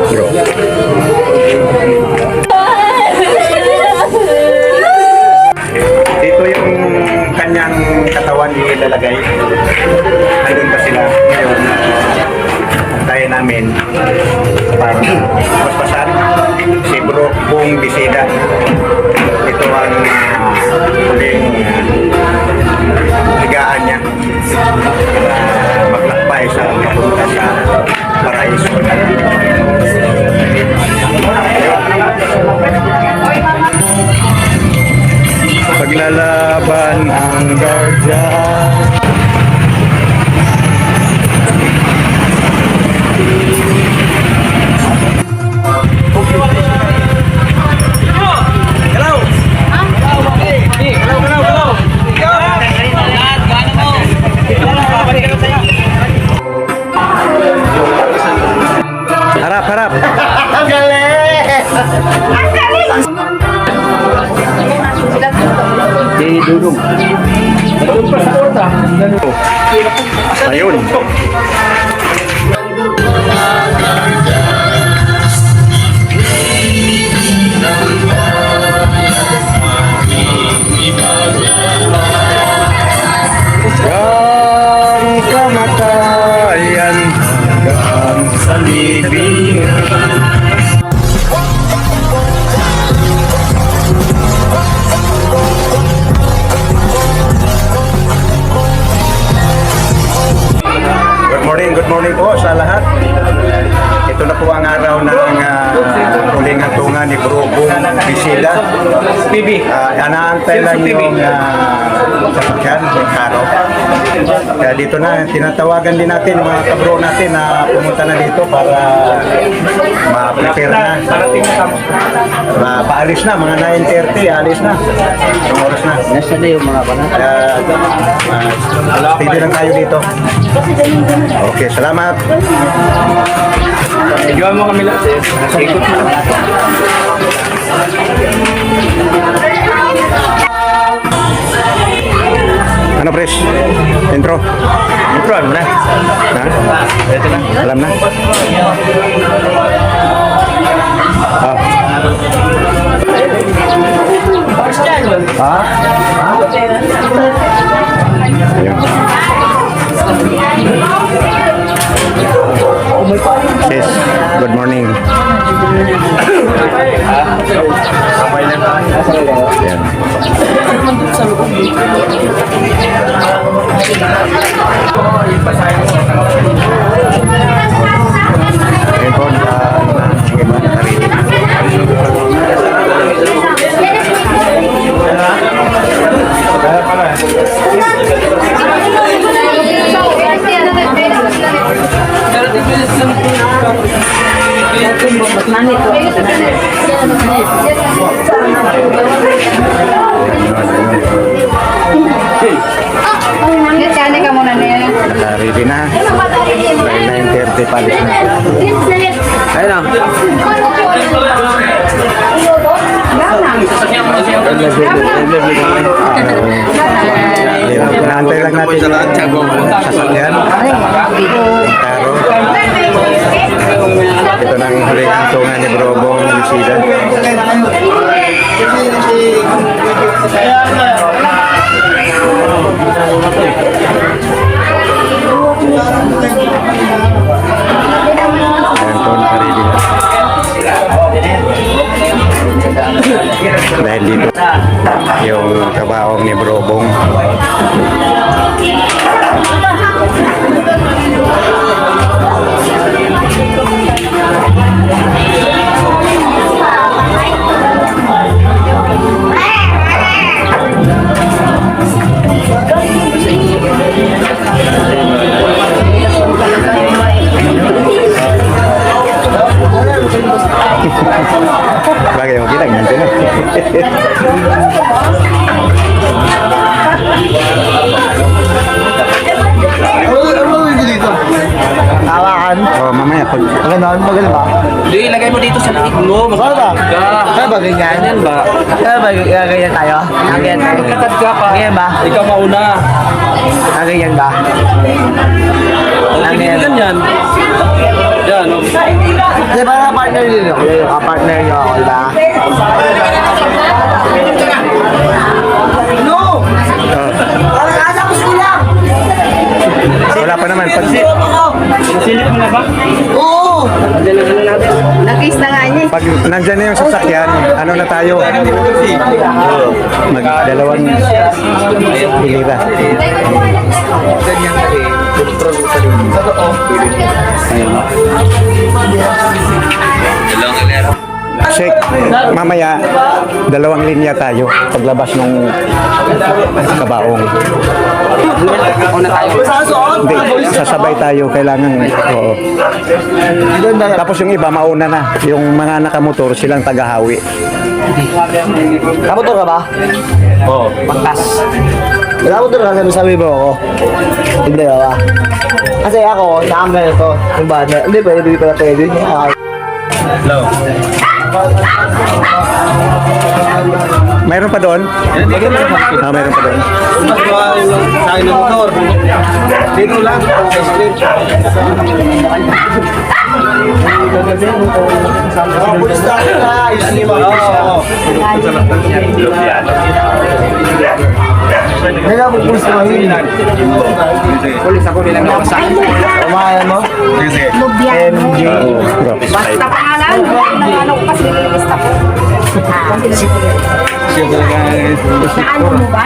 Bro. Dito yung kanyang katawan ilalagay. Nandun pa sila. Ngayon, tayo namin para paspasan si Bro Bong Bisida. Ito ang huling higaan niya para maglakbay sa papunta sa Paraiso. Paglalaban ang guardian. Harap, harap. Ang galing! Ang galing! Di dudong. Ayun. Yang kamatayan hanggang sa libingan. Good morning po sa lahat. Ito na po ang araw ng huling hantungan ni Bro Bong Bisida. Anaantay lang yung sasakyan, yung karo. Kaya dito na, tinatawagan din natin mga kabro natin na pumunta na dito para ma-prepare na. Paalis na, mga 9:30, alis na. Ang oras na. Nasa na yung mga banat? Stay lang tayo dito. Okay, salamat. Igawa mo kami lang. Ikot mo. Ano, Pres? Intro? Introan mo na. Ha? Ito na. Alam na? Ah. Ha? Ayan. Sis, good morning. Ayan. Ayan po, naka-ready na. 9:30 palis na. Ayun lang. Naantay lang natin yung sasakyan. Karo. Ito na ang huling hantungan ni Bro Bong Bisida. Ayan po, naka-ready na. Dahil dito yung kabaong ni Bro Bong. Bagay mo bilang nanti na. Hawakan. Oh, mamaya pag Magandaan, maganda ba? Hindi, ilagay mo dito sa likod mo. Ano ba? Kaya ba ganyan? Ganyan ba? Kaya ba ganyan tayo? Ganyan tayo. Magkatad ka pa. Ganyan ba? Ikaw mauna. Ganyan ba? Ganyan yan. Yan, oh. Kasi parang partner din ako. Partner niyo ako, diba? Wala pa naman. Pag, Silip mo na ba? Oo! Nag-kiss na nga niya. pag nandyan na yung sasakyan, ano na tayo? Magdalawang hilira. Shake, mamaya, dalawang linya tayo paglabas ng kabaong. Una tayo. Hindi, sasabay tayo, kailangan, oo. Tapos yung iba, mauna na. Yung mga nakamotor, silang tagahawi. Kamotor ka ba? Oo. Pagkas. Kamotor ka, sabi mo ako. Hindi ba? Kasi ako, nakamay ito. Yung ba? Hindi pwede. Hello. Mayroon pa doon? Mayroon pa doon. Sa akin ng motor. Dito lang. Nagapupus mo yun. Pulis ako nilang nabasa. Kumain mo? Lubyan. MJ. Basta pangalan. Ano ko kasi nililista ko. Naano mo ba?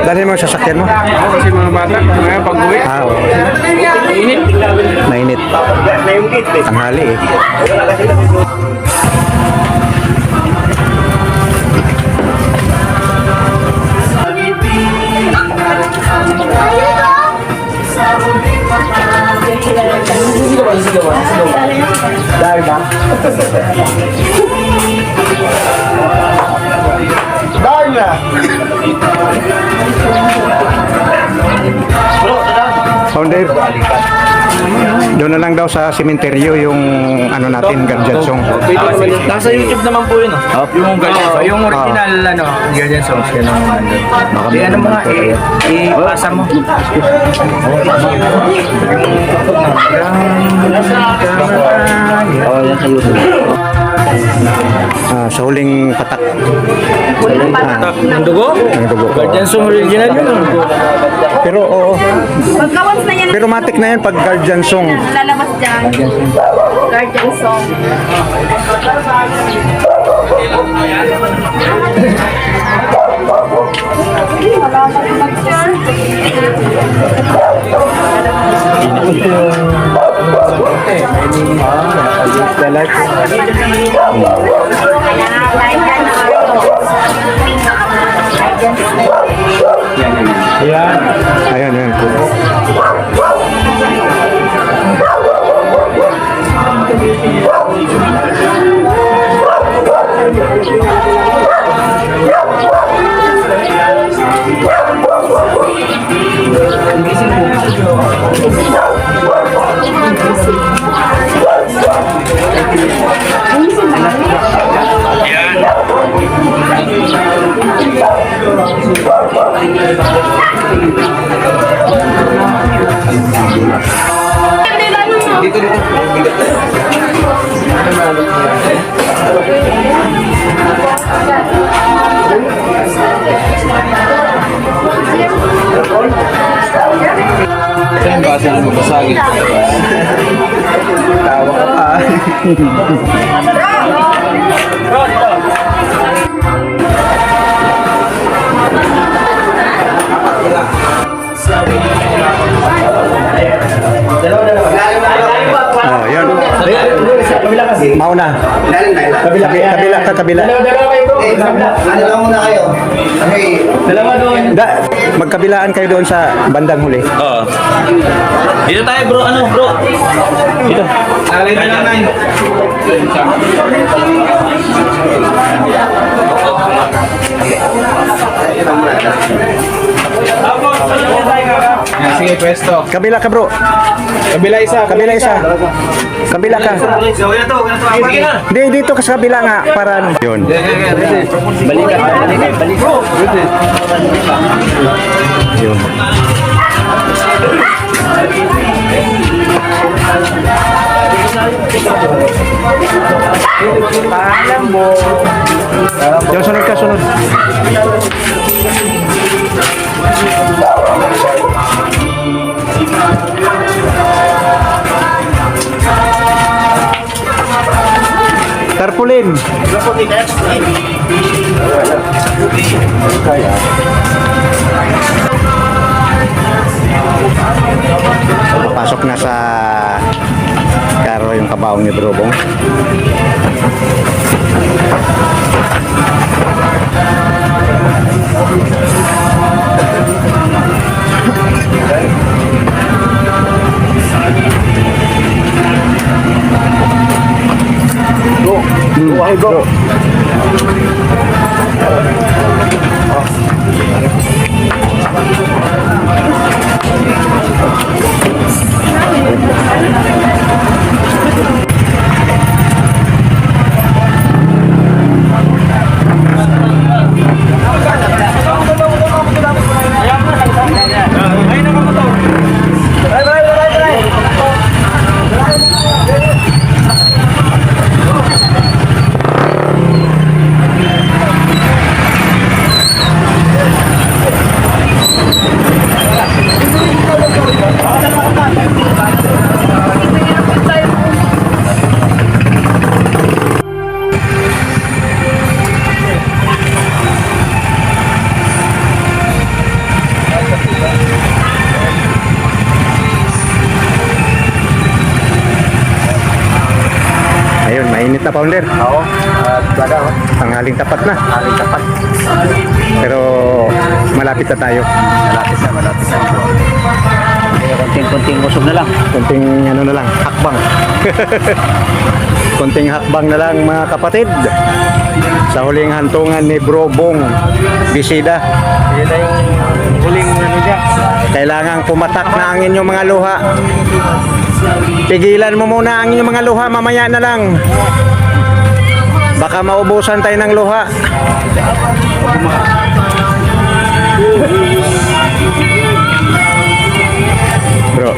Dali mo yung sasakyan mo. Kasi mga bata, mga pag-uwi. Oo. Init. Mainit. Tanghali eh. Dahil ba? Dahil na! Founder, doon na lang daw sa sementeryo yung ano natin, Guardian Song. Nasa YouTube naman po yun, oh. Yung Guardian Song. Yung original, Guardian Songs. Yan ang nandun. Di ano mo nga, ipasa mo. Oo, yan sa YouTube. Sa huling patak. Walang patak. Ang dugo? Ang dugo. Guardian Song original yun, oh. Pero oo. Pagka-once na yan, Pero matik na yan pag Guardian Song. lalabas dyan. Guardian song. Wala na rin Ayan, ayan. Kasi mo basagin. Tawa ka pa. Oh, yun. Mauna. Kabila ka, kabila. Dalawa muna kayo. Okay. Magkabilaan kayo doon sa bandang huli. Oo. Dito tayo bro, ano bro? Dito. Alay na lang. sige, pwesto. Kabila ka bro. Kabila isa. Kabila isa. Kabila ka. Hindi, dito ka sa kabila nga. Para ano. Yun. Balikan. Yun. Paalam mo. Yung sunod ka, sunod. Tarpaulin. Pasok na sa karo yung kabaong ni Brobong. Go. Ayun, mainit na founder. Oo. Talaga, oh. Tanghaling tapat na. Aling tapat. Pero malapit na tayo. Malapit na. Konting-konting usog na lang. Konting ano na lang, hakbang. Konting hakbang na lang mga kapatid. Sa huling hantungan ni Brobong Bisida. Yan na yung huling ano niya. Kailangang pumatak na ang inyong mga luha. Pigilan mo muna ang inyong mga luha, mamaya na lang. Baka maubusan tayo ng luha. Bro.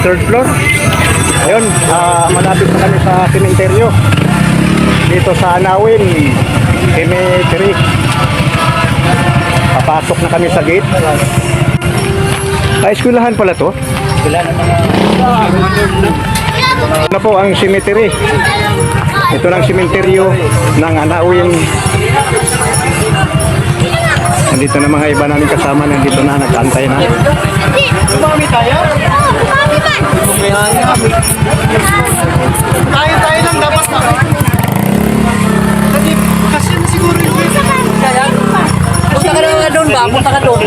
third floor. Ayun, malapit na kami sa sementeryo. Dito sa Anawin, Cemetery. Papasok na kami sa gate. Eskwelahan pala to. Ano po ang cemetery? Ito ng sementeryo ng Anawin. Nandito na mga iba namin kasama, nandito na, nag-antay na. Umami tayo? Oo, umami man. Tayo lang dapat na. Kasi na siguro yung Punta ka na doon ba? Punta ka doon.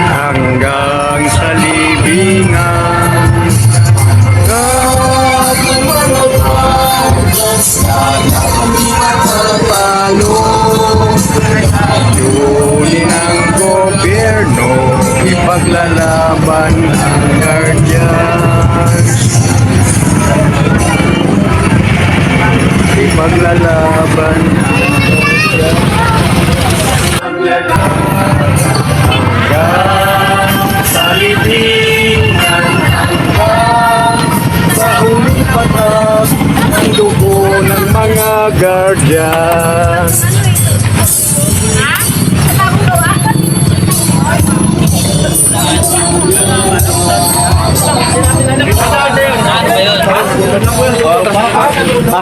Hanggang sa libingan, Yuli ng gobyerno, ipaglalaban ang guardians. Ipaglalaban sa libingan, sa huling patas ng dugo ng mga guardians.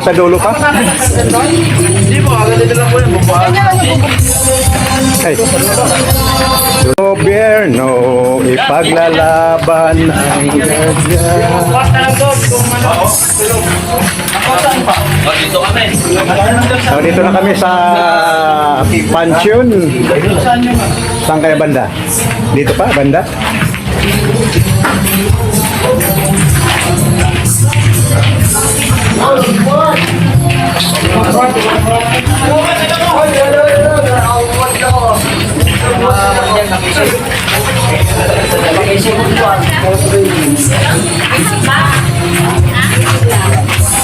Sa dulo pa? Ay. Gobyerno, ipaglalaban ang So, dito na kami sa Pansyon. Saan kaya banda? Dito pa, banda?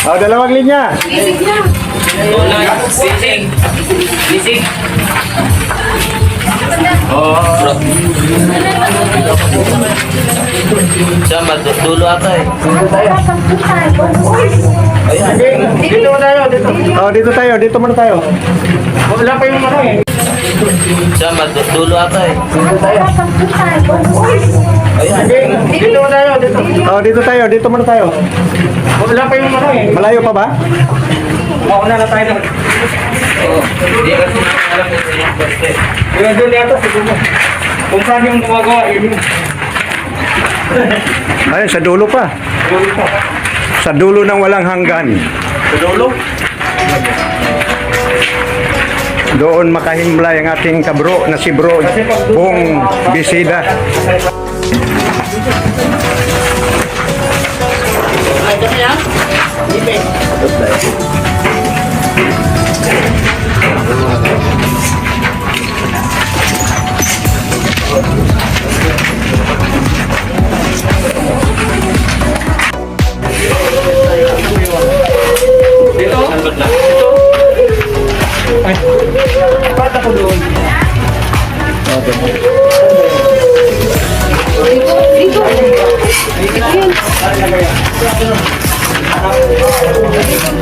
Oh, dalawang linya. Bising. Saan ba? Dulo ata eh. Oh, dito tayo. Dito muna tayo. Wala pa yung ano eh. Saan ba? Dulo ata eh. Oh, dito tayo. Dito muna tayo. Wala pa yung ano eh. Malayo pa ba? Mauna na tayo. Hindi kasi alam ko sa yung poste. Yung doon yata siguro. Kung saan yung gumagawa, yun yung Ayun, sa dulo pa. Sa dulo ng walang hanggan. sa dulo. Doon makahimlay ang ating kabro na si Bro Bong Bisida.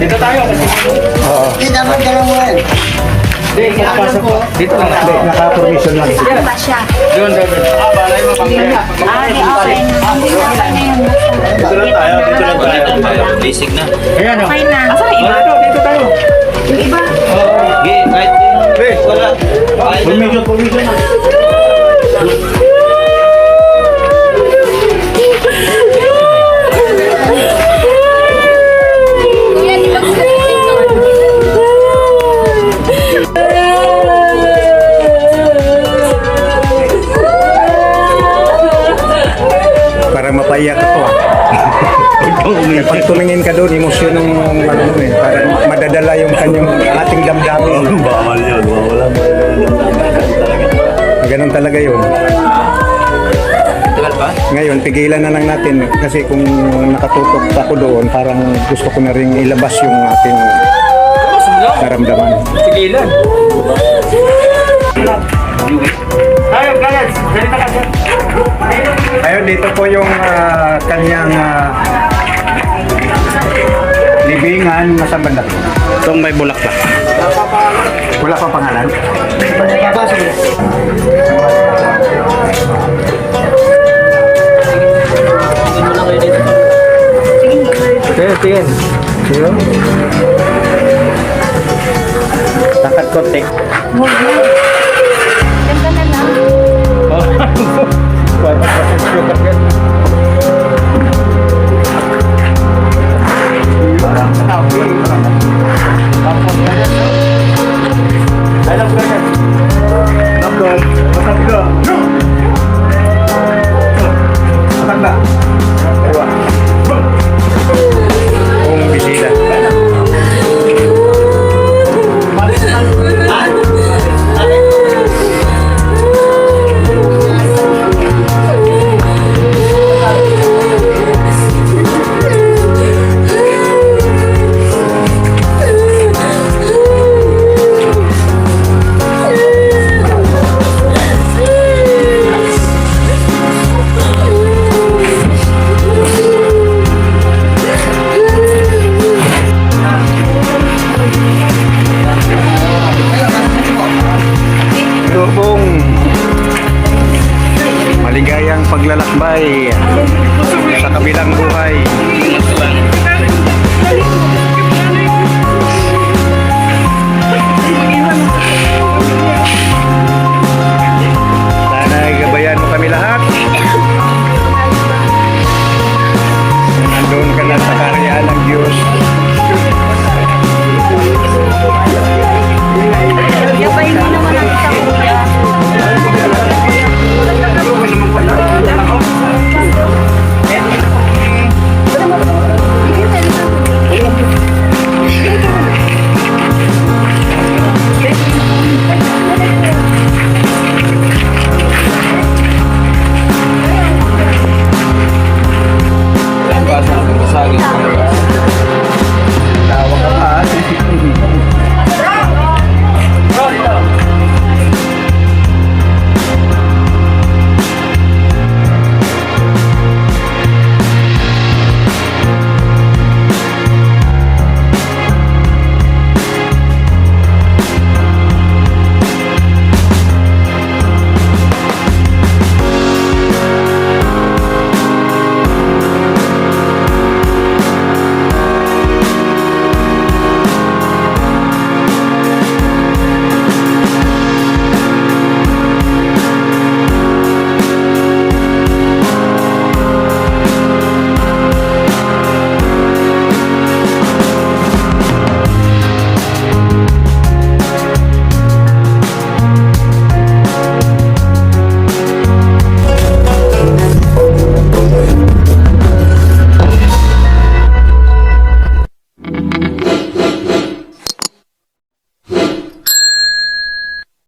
Dito tayo. Oo. Dito lang. Hindi, naka-permission lang. Doon. Balay mo pang Dito lang tayo. Basic na. Ayan o. Okay na. Dito tayo. Okay, kahit Parang mapaiyak ako ah. Pag tumingin ka doon, emosyon ng ano mo eh. Parang madadala yung kanyang ating damdamin. Bawal yun, wala mo. Ganun talaga yun. Tagal pa? Ngayon, pigilan na lang natin kasi kung nakatutok ako doon, parang gusto ko na rin ilabas yung ating naramdaman. Sige lang. Tayo, guys. Ganito ka sir. Ayun, dito po yung kanyang libingan. Nasaan banda? Itong may bulaklak. Wala pa pangalan? Tingin. Takat konti. Ganda na lang. Kung bisita. Ito pong maligayang paglalakbay sa kabilang buhay.